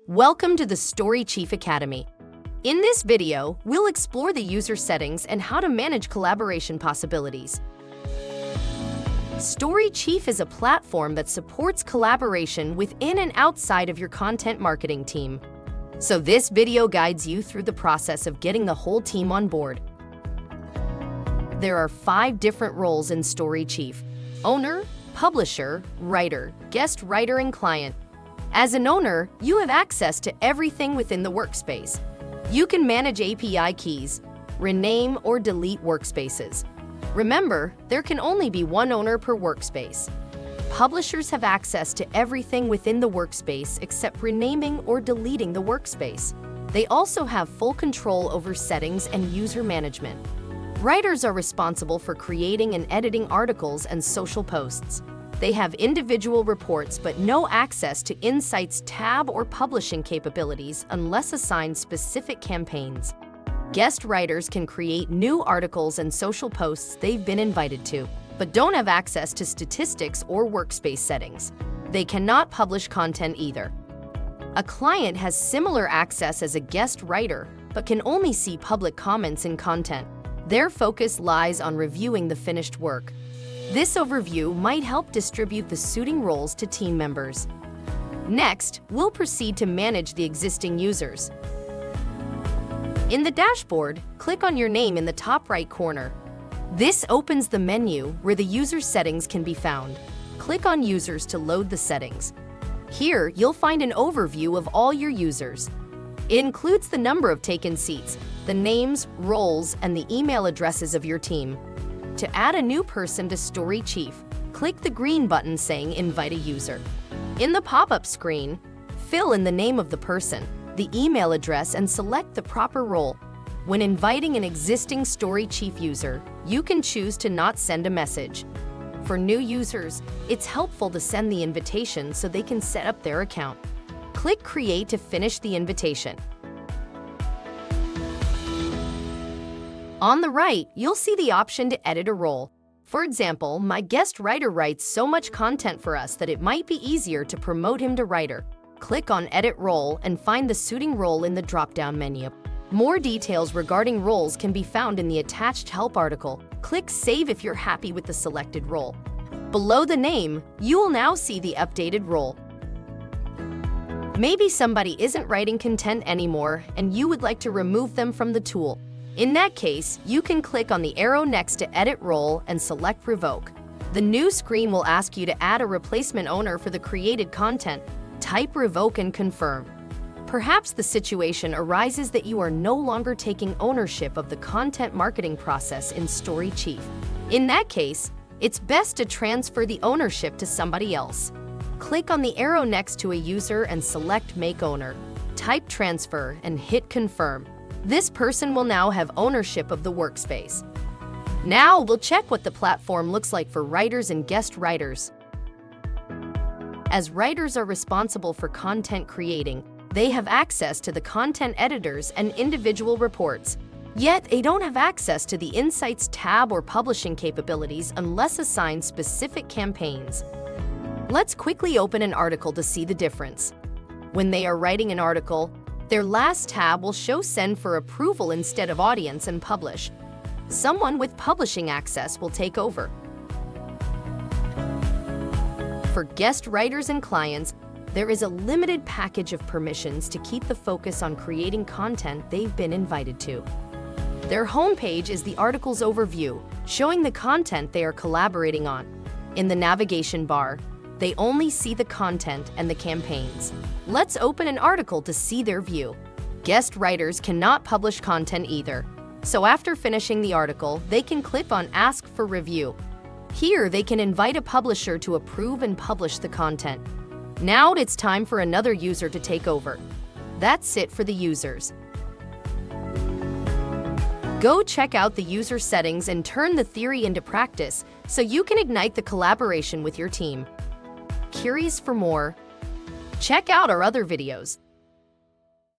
Welcome to the StoryChief Academy. In this video, we'll explore the user settings and how to manage collaboration possibilities. StoryChief is a platform that supports collaboration within and outside of your content marketing team. So this video guides you through the process of getting the whole team on board. There are 5 different roles in StoryChief: owner, publisher, writer, guest writer, and client. As an owner, you have access to everything within the workspace. You can manage API keys, rename or delete workspaces. Remember, there can only be one owner per workspace. Publishers have access to everything within the workspace except renaming or deleting the workspace. They also have full control over settings and user management. Writers are responsible for creating and editing articles and social posts. They have individual reports but no access to Insights tab or publishing capabilities unless assigned specific campaigns. Guest writers can create new articles and social posts they've been invited to, but don't have access to statistics or workspace settings. They cannot publish content either. A client has similar access as a guest writer, but can only see public comments in content. Their focus lies on reviewing the finished work. This overview might help distribute the suiting roles to team members. Next, we'll proceed to manage the existing users. In the dashboard, click on your name in the top right corner. This opens the menu where the user settings can be found. Click on Users to load the settings. Here, you'll find an overview of all your users. It includes the number of taken seats, the names, roles, and the email addresses of your team. To add a new person to StoryChief, click the green button saying Invite a User. In the pop-up screen, fill in the name of the person, the email address, and select the proper role. When inviting an existing StoryChief user, you can choose to not send a message. For new users, it's helpful to send the invitation so they can set up their account. Click Create to finish the invitation. On the right, you'll see the option to edit a role. For example, my guest writer writes so much content for us that it might be easier to promote him to writer. Click on Edit Role and find the suiting role in the drop-down menu. More details regarding roles can be found in the attached help article. Click Save if you're happy with the selected role. Below the name, you will now see the updated role. Maybe somebody isn't writing content anymore and you would like to remove them from the tool. In that case, you can click on the arrow next to Edit Role and select Revoke. The new screen will ask you to add a replacement owner for the created content. Type Revoke and confirm. Perhaps the situation arises that you are no longer taking ownership of the content marketing process in StoryChief. In that case, it's best to transfer the ownership to somebody else. Click on the arrow next to a user and select Make Owner. Type Transfer and hit Confirm. This person will now have ownership of the workspace. Now we'll check what the platform looks like for writers and guest writers. As writers are responsible for content creating, they have access to the content editors and individual reports. Yet they don't have access to the Insights tab or publishing capabilities unless assigned specific campaigns. Let's quickly open an article to see the difference. When they are writing an article, their last tab will show Send for approval instead of Audience and Publish. Someone with publishing access will take over. For guest writers and clients, there is a limited package of permissions to keep the focus on creating content they've been invited to. Their homepage is the article's overview, showing the content they are collaborating on. In the navigation bar, they only see the content and the campaigns. Let's open an article to see their view. Guest writers cannot publish content either. So after finishing the article, they can click on Ask for Review. Here, they can invite a publisher to approve and publish the content. Now it's time for another user to take over. That's it for the users. Go check out the user settings and turn the theory into practice so you can ignite the collaboration with your team. Curious for more? Check out our other videos.